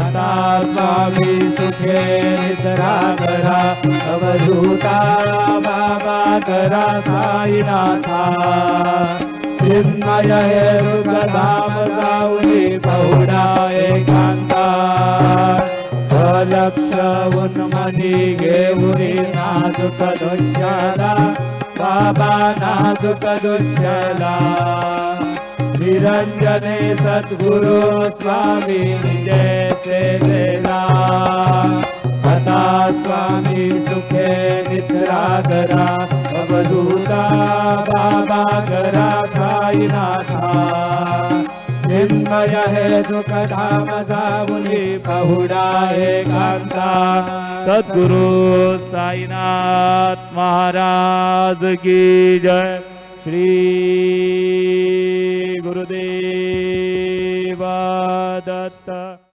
आता स्वामी सुखे निद्रा करा अवधूता बाबा करा साईनाथा चिन्मय हे सुखधाम जाऊनी पहुडा एकांता लक्ष उन्मनी घेऊनी नाजुक दुष्यला बाबा नाजुक दुष्यला निरंजने सद्गुरु स्वामी जय सेवेला आता स्वामी सुखे निद्रा करा अवधूता बाबा करा साईनाथा चिन्मय हे सुखधाम जाऊनी पहुडा एकांता सद्गुरु साईनाथ महाराज की जय। श्री गुरुदेव दत्त।